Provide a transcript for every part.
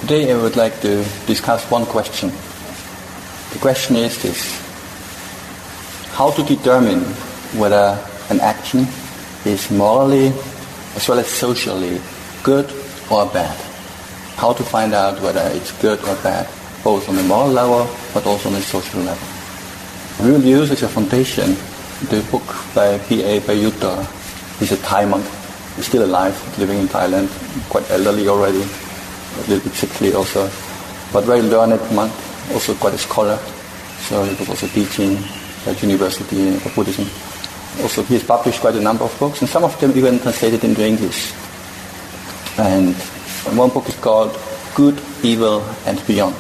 Today I would like to discuss one question. The question is this: how to determine whether an action is morally as well as socially good or bad. How to find out whether it's good or bad, both on the moral level but also on the social level. We will use as a foundation the book by P.A. Bayutta. He's a Thai monk. He's still alive, living in Thailand, quite elderly already, a little bit sickly also, but very learned monk, also quite a scholar. So he was also teaching at university of Buddhism. Also he has published quite a number of books, and some of them even translated into English. And one book is called Good, Evil and Beyond.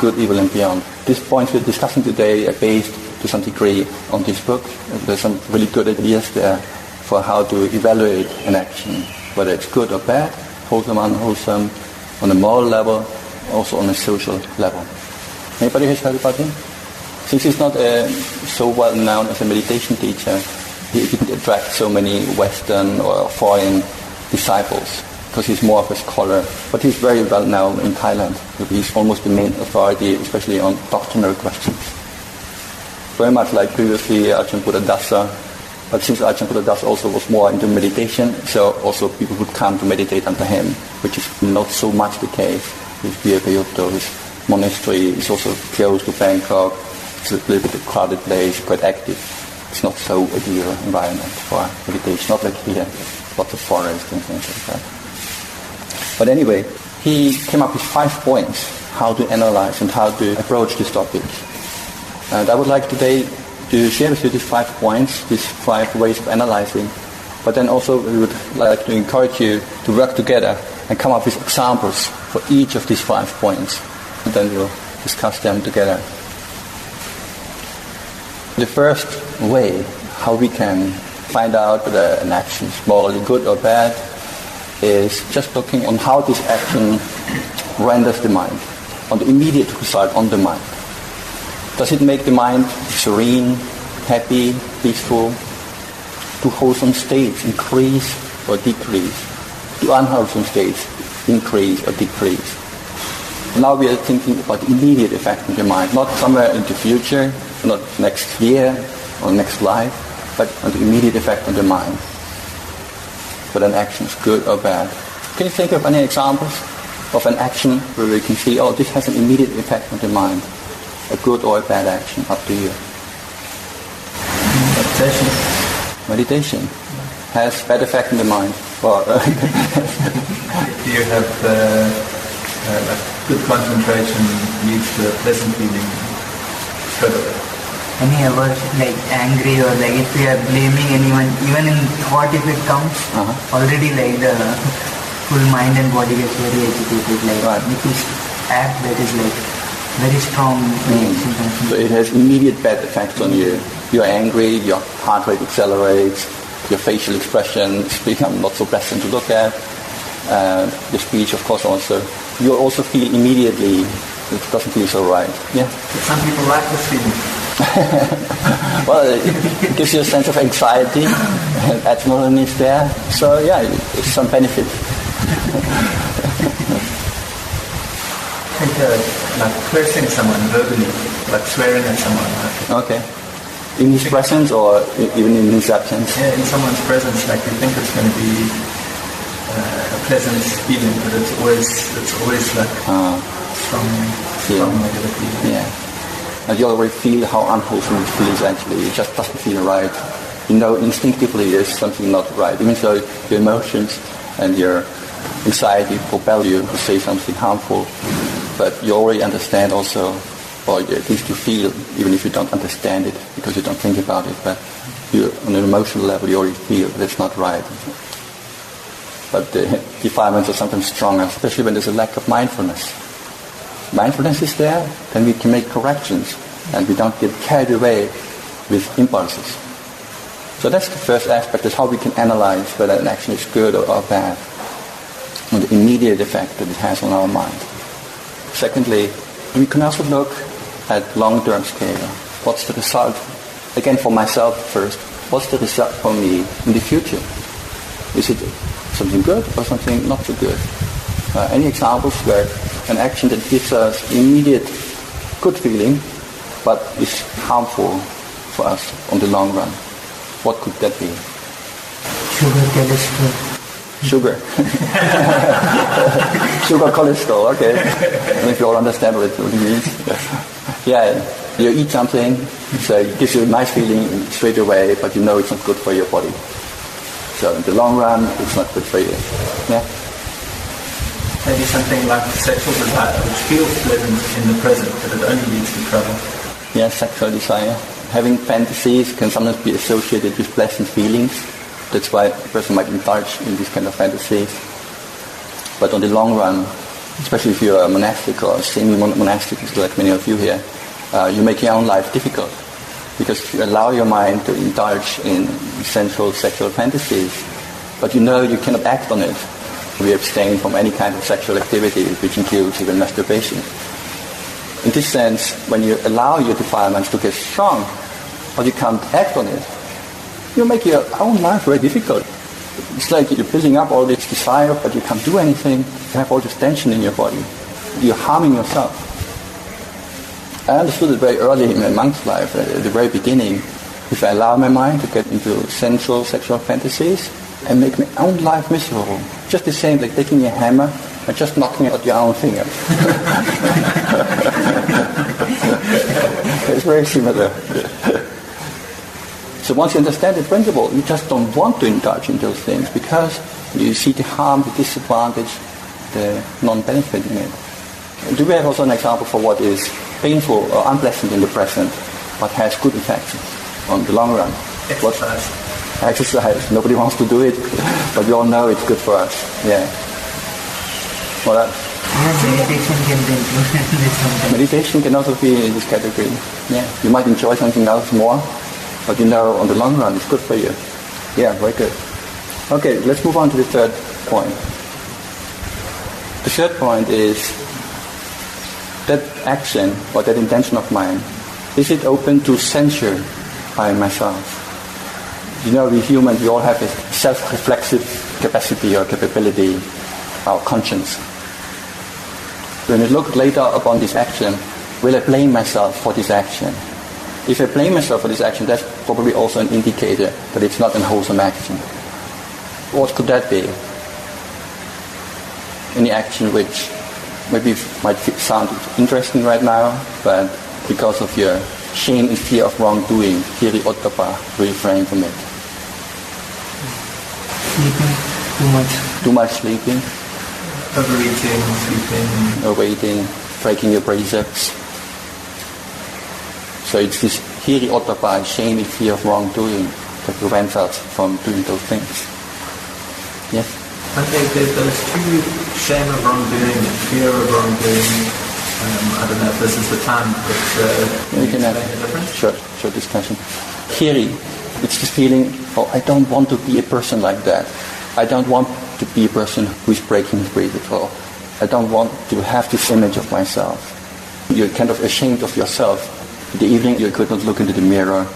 Good, Evil and Beyond. These points we're discussing today are based to some degree on this book. There's some really good ideas there for how to evaluate an action, whether it's good or bad, wholesome, unwholesome, on a moral level, also on a social level. Anybody has heard about him? Since he's not so well known as a meditation teacher, he didn't attract so many Western or foreign disciples, because he's more of a scholar. But he's very well known in Thailand. He's almost the main authority, especially on doctrinal questions. Very much like previously Ajahn Buddhadasa. But since Ajahn Buddhadasa also was more into meditation, so also people would come to meditate under him, which is not so much the case with P.A. Bayutta. His monastery is also close to Bangkok. It's a little bit a crowded place, quite active. It's not so ideal environment for meditation, not like here, lots of forest and things like that. But anyway, he came up with 5 points how to analyze and how to approach this topic. And I would like today to share with you these 5 points, these 5 ways of analyzing. But then also we would like to encourage you to work together and come up with examples for each of these 5 points. And then we'll discuss them together. The first way how we can find out whether an action is morally good or bad is just looking on how this action renders the mind, on the immediate result on the mind. Does it make the mind serene, happy, peaceful? Do wholesome states increase or decrease? Do unwholesome states increase or decrease? Now we are thinking about the immediate effect on the mind, not somewhere in the future, not next year or next life, but on the immediate effect on the mind. Whether an action is good or bad. Can you think of any examples of an action where we can see, oh, this has an immediate effect on the mind? A good or a bad action, up to you. Meditation. Meditation has bad effect on the mind. Or if you have good concentration, leads to a pleasant feeling straight away. Any ever angry or if we are blaming anyone, even in thought if it comes, already the full mind and body gets very agitated. Right. If you act that is very strong reaction. So it has immediate bad effects on you. You're angry, your heart rate accelerates, your facial expressions become not so pleasant to look at, your speech of course also. You also feel immediately it doesn't feel so right. Yeah? But some people like this feeling. Well, it gives you a sense of anxiety, and adrenaline is there. So yeah, it's some benefit. Like cursing someone verbally, like swearing at someone. Okay. In his presence or even in his absence? Yeah, in someone's presence, you think it's going to be a pleasant feeling, but it's always strong negative feeling. Yeah. And you already feel how unwholesome it feels actually. It just doesn't feel right. You know instinctively there's something not right, even though your emotions and your anxiety propel you to say something harmful. But you already understand also, or at least you feel, even if you don't understand it, because you don't think about it, but you, on an emotional level you already feel that it's not right. But the defilements are sometimes stronger, especially when there's a lack of mindfulness. Mindfulness is there, then we can make corrections, and we don't get carried away with impulses. So that's the first aspect, is how we can analyze whether an action is good or bad, and the immediate effect that it has on our mind. Secondly, we can also look at long-term scale. What's the result? Again, for myself first, what's the result for me in the future? Is it something good or something not so good? Any examples where an action that gives us immediate good feeling, but is harmful for us on the long run? What could that be? Sugar, cholesterol. Sugar. Sugar, cholesterol, okay. I don't know if you all understand what it means. Yeah, you eat something, so it gives you a nice feeling straight away, but you know it's not good for your body. So in the long run, it's not good for you. Yeah? Maybe something like sexual desire, which feels pleasant in the present, but it only leads to trouble. Yeah, sexual desire. Having fantasies can sometimes be associated with pleasant feelings. That's why a person might indulge in these kind of fantasies. But on the long run, especially if you're a monastic or semi-monastic, like many of you here, you make your own life difficult. Because you allow your mind to indulge in sensual sexual fantasies, but you know you cannot act on it. We abstain from any kind of sexual activity, which includes even masturbation. In this sense, when you allow your defilements to get strong, but you can't act on it, you make your own life very difficult. It's like you're building up all this desire, but you can't do anything. You have all this tension in your body. You're harming yourself. I understood it very early in my monk's life, at the very beginning. If I allow my mind to get into sensual sexual fantasies, I make my own life miserable. Just the same, like taking a hammer and just knocking out your own finger. It's very similar. So once you understand the principle, you just don't want to indulge in those things because you see the harm, the disadvantage, the non-benefit in it. Do we have also an example for what is painful or unpleasant in the present, but has good effects on the long run? Exercise. Exercise. Nobody wants to do it, but we all know it's good for us. Yeah. Well, Meditation can be included in this something. Meditation can also be in this category. Yeah. You might enjoy something else more, but you know on the long run it's good for you. Yeah, very good. Okay, let's move on to the third point. The third point is that action or that intention of mine, is it open to censure by myself? You know, we humans, we all have a self-reflexive capacity or capability, our conscience. When I look later upon this action, will I blame myself for this action? If I blame myself for this action, that's probably also an indicator that it's not a wholesome action. What could that be? Any action which maybe might sound interesting right now, but because of your shame and fear of wrongdoing, hiri ottappa, refrain from it. Sleeping too much. Too much sleeping. Overeating, sleeping. Overeating, breaking your precepts. So it's this hiri ottappa, shame and fear of wrongdoing, that prevents us from doing those things. Yes? Okay, there's those two, shame of wrongdoing and fear of wrongdoing. I don't know if this is the time, but can you explain the difference? Short discussion. Hiri, it's this feeling, I don't want to be a person like that. I don't want to be a person who is breaking his precepts, or I don't want to have this image of myself. You're kind of ashamed of yourself. In the evening, you could not look into the mirror.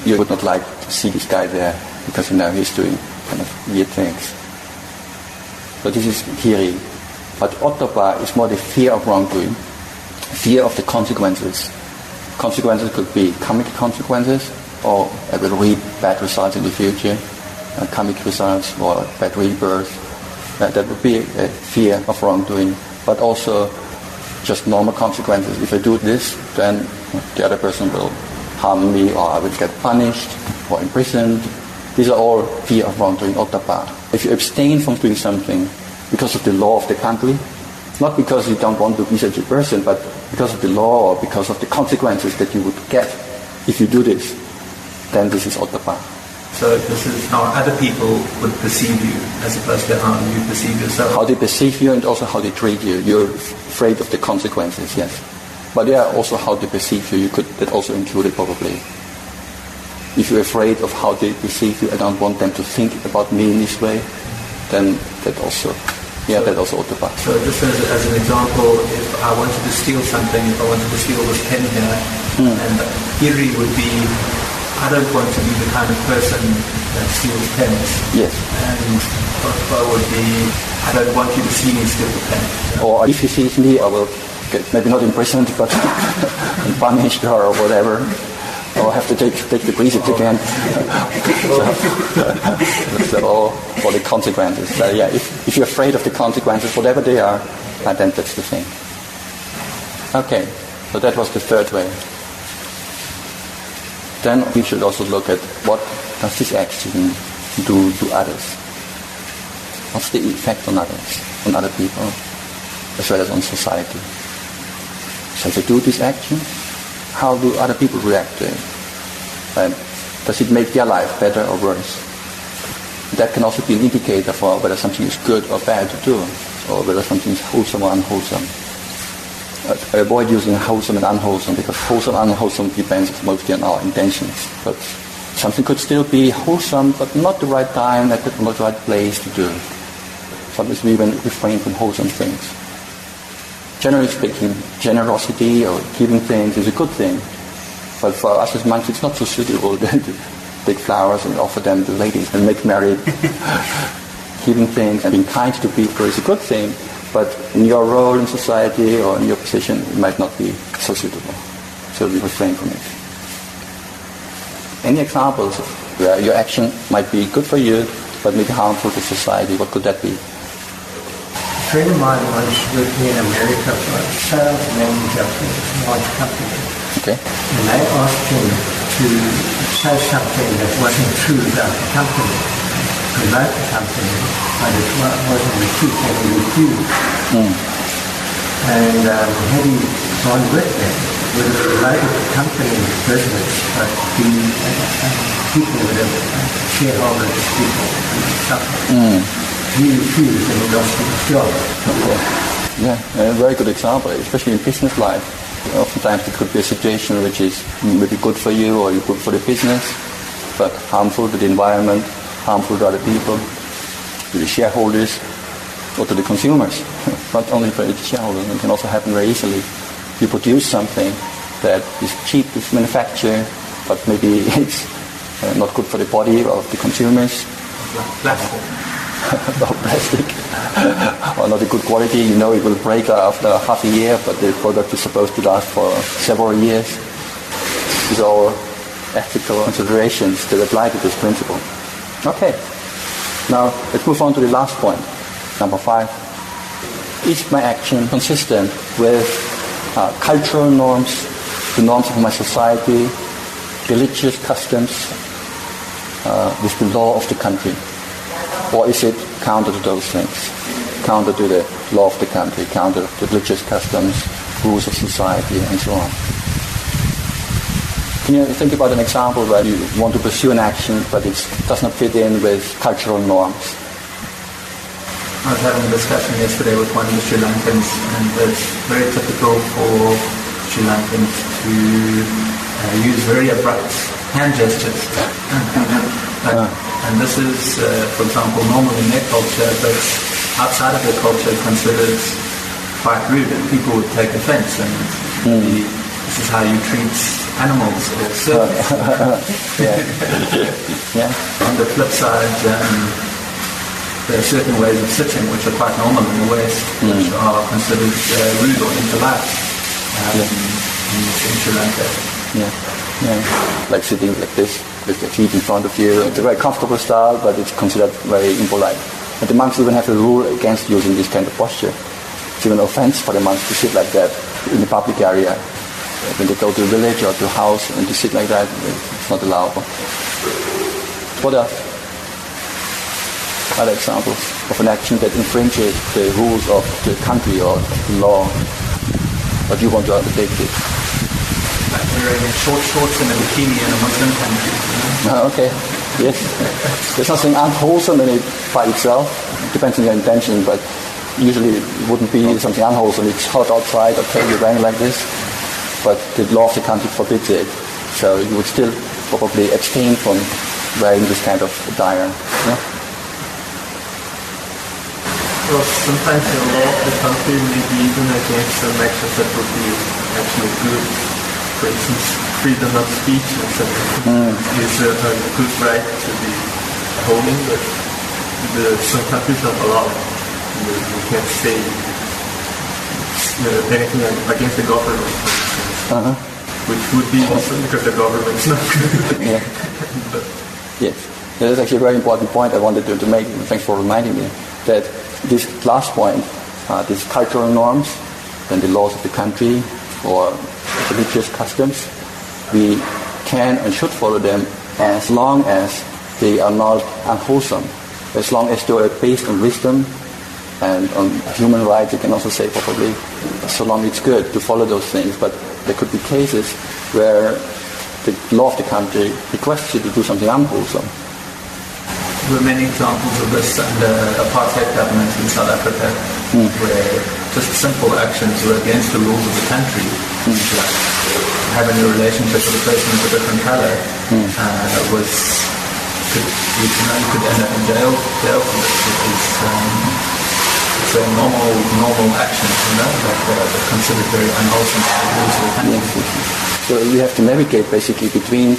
You would not like to see this guy there because you know he's doing kind of weird things. So this is hiri. But ottappa is more the fear of wrongdoing, fear of the consequences. Consequences could be karmic consequences, or I will reap bad results in the future, karmic results or bad rebirth. That would be a fear of wrongdoing. But also just normal consequences. If I do this, then the other person will harm me, or I will get punished or imprisoned. These are all fear of wrongdoing, ottappa. If you abstain from doing something because of the law of the country, not because you don't want to be such a person, but because of the law or because of the consequences that you would get if you do this, then this is ottappa. So this is how other people would perceive you as opposed to how you perceive yourself. How they perceive you and also how they treat you. You're afraid of the consequences, yes. But yeah, also how they perceive you. That also included probably. If you're afraid of how they perceive you, I don't want them to think about me in this way, then that also ottappa. So just as an example, if I wanted to steal something, if I wanted to steal this pen here, and hiri would be, I don't want to be the kind of person that steals pens. Yes. And what would be, I don't want you to see me steal the pen. Or if you see me, I will get maybe not imprisoned, but punished or whatever. Or have to take the preset again. So all for the consequences. So yeah, if you're afraid of the consequences, whatever they are, then that's the thing. Okay, so that was the third way. Then we should also look at what does this action do to others. What's the effect on others, on other people, as well as on society? So if I do this action, how do other people react to it? And does it make their life better or worse? That can also be an indicator for whether something is good or bad to do, or whether something is wholesome or unwholesome. I avoid using wholesome and unwholesome, because wholesome and unwholesome depends mostly on our intentions. But something could still be wholesome, but not the right time, not the right place to do. Sometimes we even refrain from wholesome things. Generally speaking, generosity or giving things is a good thing. But for us as monks, it's not so suitable to take flowers and offer them to ladies and make merry. Giving things and being kind to people is a good thing, but in your role in society or in your position, it might not be so suitable. So we refrain from it. Any examples where your action might be good for you, but maybe harmful to society? What could that be? A friend of mine was working in America for a sales manager for a large company. Okay. And they asked him to say something that wasn't true about the company, promote the company, but it wasn't the truth that he would do. And had he gone with them, would have promoted the company's business, but the people would have, shareholders, people, suffered. He refused and he lost his job. Okay. Yeah, a very good example, especially in business life. Oftentimes it could be a situation which is maybe good for you or good for the business, but harmful to the environment, harmful to other people, to the shareholders, or to the consumers. Not only for the shareholders, it can also happen very easily. You produce something that is cheap to manufacture, but maybe it's not good for the body of the consumers. Plastic. Or plastic. Or not a good quality. You know it will break after half a year, but the product is supposed to last for several years. These are all ethical considerations that apply to this principle. Okay. Now let's move on to the last point. Number 5. Is my action consistent with cultural norms, the norms of my society, religious customs, with the law of the country? Or is it counter to those things? Counter to the law of the country, counter to religious customs, rules of society, and so on. Can you think about an example where you want to pursue an action, but it does not fit in with cultural norms? I was having a discussion yesterday with one of the Sri Lankans, and it's very typical for Sri Lankans to use very abrupt hand gestures. And this is, for example, normal in their culture, but outside of their culture considered quite rude, and people would take offense. And this is how you treat animals or servants. On the flip side, there are certain ways of sitting which are quite normal in the West, which are considered rude or impolite in Sri Lanka. Like sitting like this, with your feet in front of you. It's a very comfortable style, but it's considered very impolite. And the monks even have a rule against using this kind of posture. It's even an offense for the monks to sit like that in the public area. When they go to a village or to a house and to sit like that, it's not allowable. What else? Other examples of an action that infringes the rules of the country or the law, but you want to undertake it. Like wearing short shorts and a bikini in a Muslim country. Okay, yes. There's nothing unwholesome in it by itself. It depends on your intention, but usually it wouldn't be something unwholesome. It's hot outside, okay, you're wearing like this, but the law of the country forbids it. So you would still probably abstain from wearing this kind of attire. Yeah? Well, sometimes the law of the country may be even against some actions that would be actually good for instance, freedom of speech, etc. is a good right to be holding, but some countries don't allow it. You can't say anything against the government, for instance, which would be awesome because the government's not good. Yeah. Yes. That's actually a very important point I wanted to make. Thanks for reminding me that this last point, these cultural norms and the laws of the country or religious customs, we can and should follow them as long as they are not unwholesome. As long as they are based on wisdom and on human rights, you can also say probably, so long it's good to follow those things. But there could be cases where the law of the country requests you to do something unwholesome. There were many examples of this under apartheid governments in South Africa, where just simple actions were against the rules of the country, like having a relationship with a person of a different color, you could end up in jail for this. It's a normal action, that considered very unwholesome to the rules of the country. So you have to navigate basically between,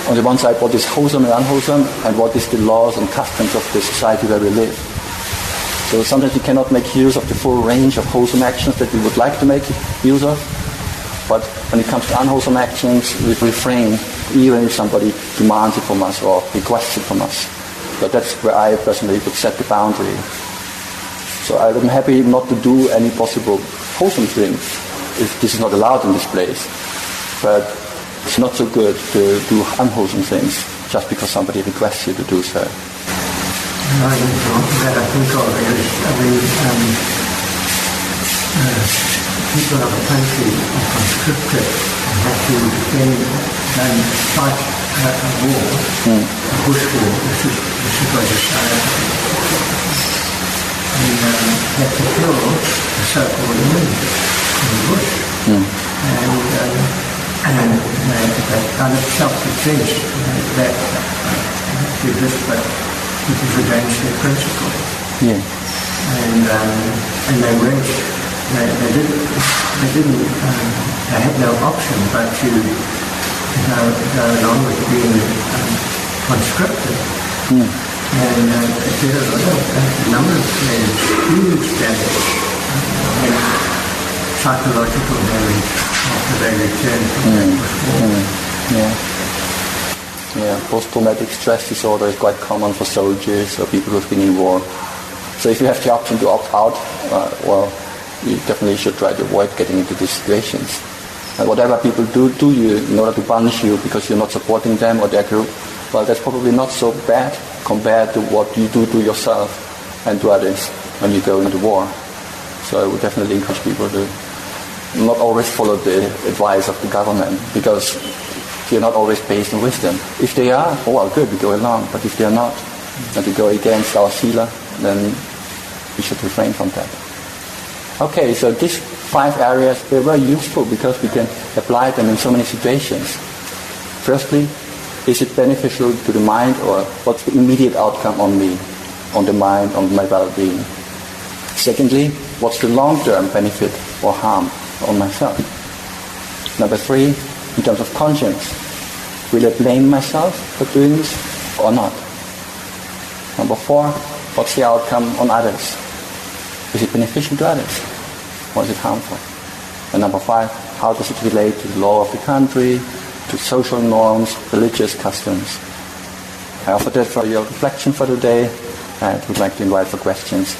on the one side, what is wholesome and unwholesome, and what is the laws and customs of the society where we live. So sometimes we cannot make use of the full range of wholesome actions that we would like to make use of, but when it comes to unwholesome actions, we refrain, even if somebody demands it from us or requests it from us. But that's where I personally would set the boundary. So I'm happy not to do any possible wholesome things if this is not allowed in this place. But it's not so good to do unwholesome things just because somebody requests you to do so. That I think of is, people of a country are conscripted and have to fight a war, a bush war. This is what it is. And have to kill the so-called enemy in the bush. And that kind of self-defense that exists, but it is against their principle. Yeah. And they went. They had no option but to go along with being conscripted. And it did a number of things, huge damage, psychological damage after they returned from that war. Yeah, post-traumatic stress disorder is quite common for soldiers or people who've been in war. So if you have the option to opt out, you definitely should try to avoid getting into these situations. And whatever people do to you in order to punish you because you're not supporting them or their group, well, that's probably not so bad compared to what you do to yourself and to others when you go into war. So I would definitely encourage people to not always follow the advice of the government, because they're not always based on wisdom. If they are, oh well, good, we go along. But if they're not, and we go against our sila, then we should refrain from that. Okay, so these 5 areas, they're very useful because we can apply them in so many situations. Firstly, is it beneficial to the mind, or what's the immediate outcome on me, on the mind, on my well-being? Secondly, what's the long-term benefit or harm on myself? Number 3, in terms of conscience, will I blame myself for doing this or not? Number 4, what's the outcome on others? Is it beneficial to others or is it harmful? And number 5, how does it relate to the law of the country, to social norms, religious customs? I offer that for your reflection for today, and would like to invite for questions.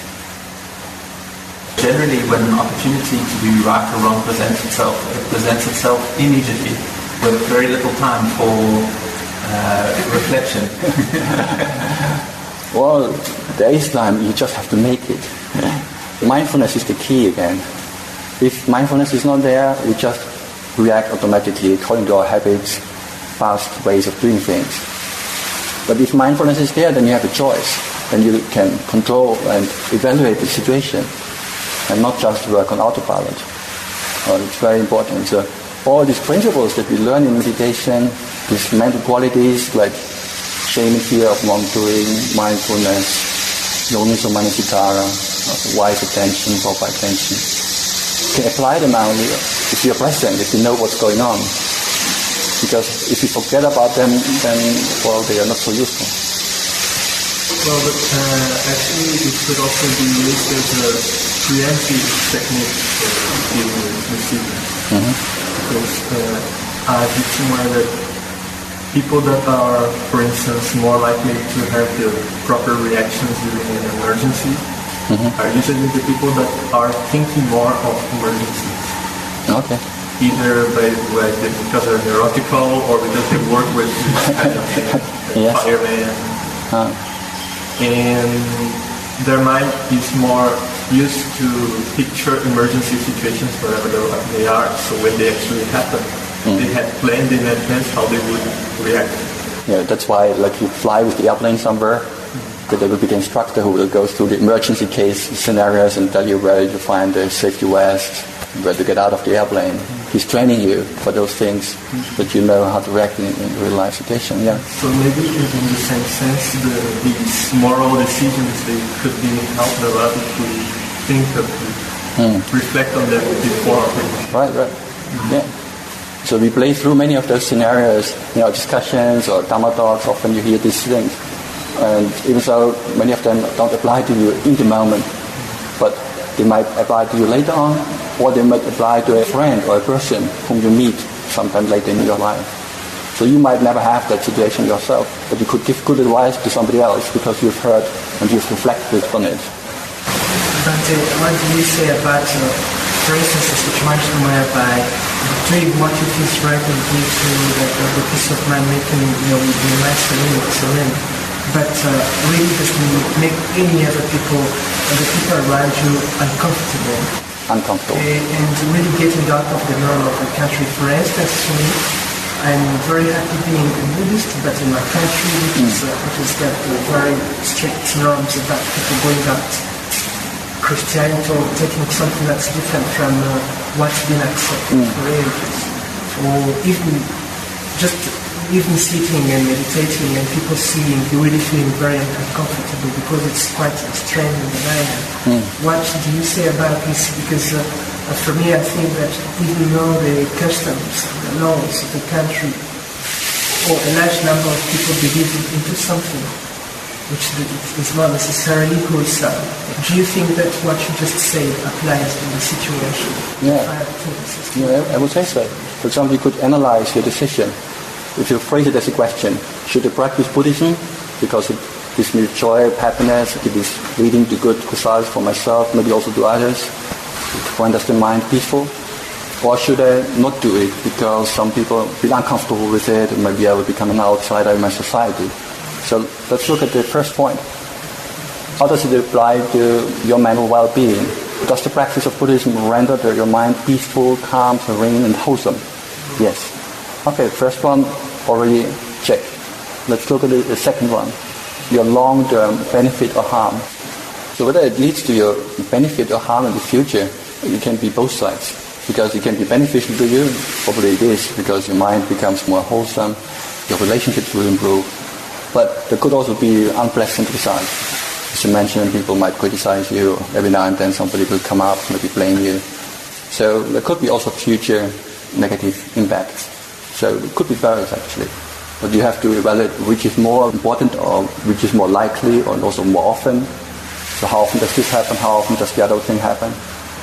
Generally, when an opportunity to do right or wrong presents itself, it presents itself immediately, with very little time for reflection. Well, there is time, you just have to make it. Mindfulness is the key again. If mindfulness is not there, we just react automatically according to our habits, past ways of doing things. But if mindfulness is there, then you have a choice. Then you can control and evaluate the situation and not just work on autopilot. It's very important. So all these principles that we learn in meditation, these mental qualities like shame and fear of wrongdoing, mindfulness, yoniso manasikara, wise attention, proper attention, can apply them only if you're present, if you know what's going on. Because if you forget about them, then, well, they are not so useful. Well, but actually it could also be used as a preemptive technique for dealing with receivers. Because I've been somewhere that people that are, for instance, more likely to have the proper reactions during an emergency are usually the people that are thinking more of emergencies. Okay. Either because they're neurotical or because they work with this kind of fireman. And their mind is more used to picture emergency situations wherever they are. So when they actually happen, they had planned in advance how they would react. Yeah, that's why, like, you fly with the airplane somewhere, that there will be the instructor who will go through the emergency case scenarios and tell you where to find the safety vest, where to get out of the airplane. He's training you for those things that you know how to react in real life situation. Yeah. So maybe in the same sense, these moral decisions, they could be helped a lot if we think of reflect on them before. Right. Yeah. So we play through many of those scenarios, discussions or Dhamma talks. Often you hear these things, and even though many of them don't apply to you in the moment, but they might apply to you later on, or they might apply to a friend or a person whom you meet sometime later in your life. So you might never have that situation yourself, but you could give good advice to somebody else because you've heard and you've reflected on it. But what do you say about, for instance, a situation whereby doing what you think is right and gives you the peace of mind, making your life serene, but really doesn't make any other people, the people around you, uncomfortable. And really getting out of the norm of the country. For instance, I'm very happy being a Buddhist, but in my country, which has got very strict norms about people going out Christianity or taking something that's different from what's been accepted for ages. Or even sitting and meditating and people seeing, you really feeling very uncomfortable because it's quite extreme in the mind. What do you say about this? Because for me, I think that even though the customs, the laws of the country, or a large number of people believe into something which is not necessarily wholesome, do you think that what you just said applies in the situation? Yeah, I would say so. For example, you could analyze your decision. If you phrase it as a question, should I practice Buddhism because it gives me joy, happiness, it is leading to good results for myself, maybe also to others, to renders the mind peaceful? Or should I not do it because some people feel uncomfortable with it and maybe I will become an outsider in my society? So let's look at the first point. How does it apply to your mental well-being? Does the practice of Buddhism render your mind peaceful, calm, serene, and wholesome? Yes. Okay, first one already checked. Let's look at the second one. Your long-term benefit or harm. So whether it leads to your benefit or harm in the future, it can be both sides. Because it can be beneficial to you, probably it is, because your mind becomes more wholesome, your relationships will improve. But there could also be unpleasant results. As you mentioned, people might criticize you. Every now and then somebody will come up, maybe blame you. So there could be also future negative impacts. So it could be various actually. But you have to evaluate which is more important or which is more likely or also more often. So how often does this happen? How often does the other thing happen?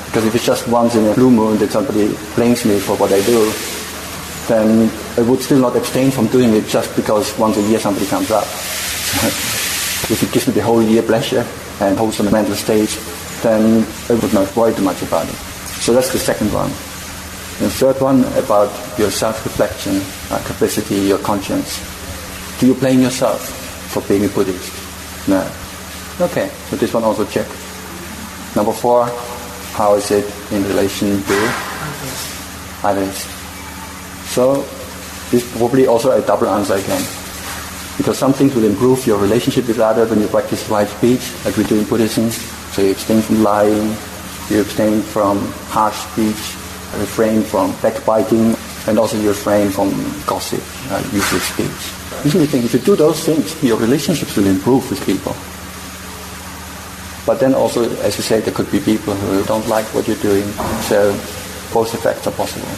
Because if it's just once in a blue moon that somebody blames me for what I do, then I would still not abstain from doing it just because once a year somebody comes up. If it gives me the whole year pleasure and wholesome mental state, then I would not worry too much about it. So that's the second one. And the third one about your self-reflection, capacity, your conscience. Do you blame yourself for being a Buddhist? No. Okay, so this one also check. Number 4, how is it in relation to others? So this is probably also a double answer again. Because some things will improve your relationship with others when you practice right speech, like we do in Buddhism. So you abstain from lying, you abstain from harsh speech, refrain from backbiting, and also you refrain from gossip, useless speech. Usually think if you do those things, your relationships will improve with people. But then also, as you say, there could be people who don't like what you're doing, so both effects are possible.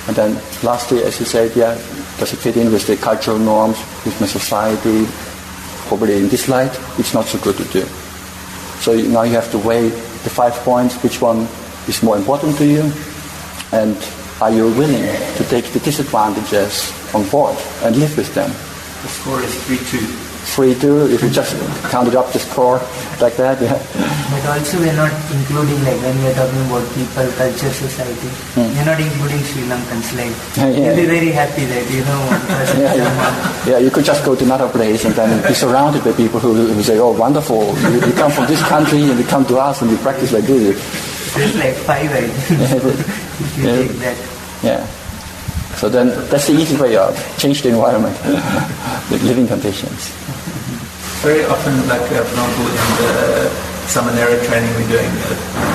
And then lastly, as you said, does it fit in with the cultural norms, with my society? Probably in this light, it's not so good to do. So now you have to weigh the 5 points, which one is more important to you, and are you willing to take the disadvantages on board and live with them? The score is 3-2. 3-2, if you just counted up the score like that, But also we're not including, like when we're talking about people, culture, society, we're not including Sri Lankans. Like, you'll be very happy that, one person you could just go to another place and then be surrounded by people who say, oh, wonderful, you come from this country and you come to us and you practice like this. It's like 5, I think, if you take that. Yeah. So then that's the easy way out. Change the environment, the living conditions. Very often, like for example, in the Samanera training we're doing,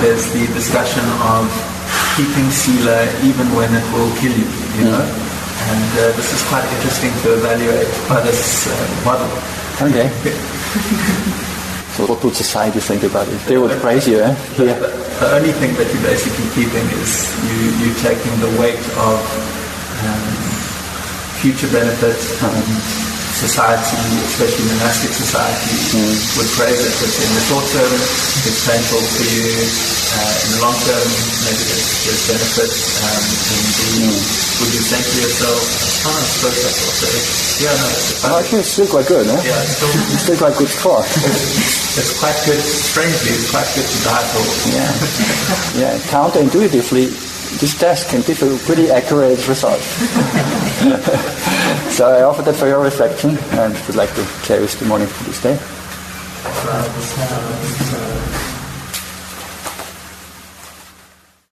there's the discussion of keeping sila even when it will kill you, And this is quite interesting to evaluate by this model. Okay. So what would society think about it? They would praise you, eh? The only thing that you're basically keeping is you taking the weight of future benefits and society, especially monastic society, would praise it. But in the short term, it's painful for you. In the long term, maybe there's benefits. Would you think to yourself, I suppose that's also it. Actually, it's still quite good, no? Yeah, it's still quite good score. It's quite good, strangely, it's quite good to die for. Yeah, counterintuitively, this test can give a pretty accurate result. So I offer that for your reflection and would like to close the morning for this day.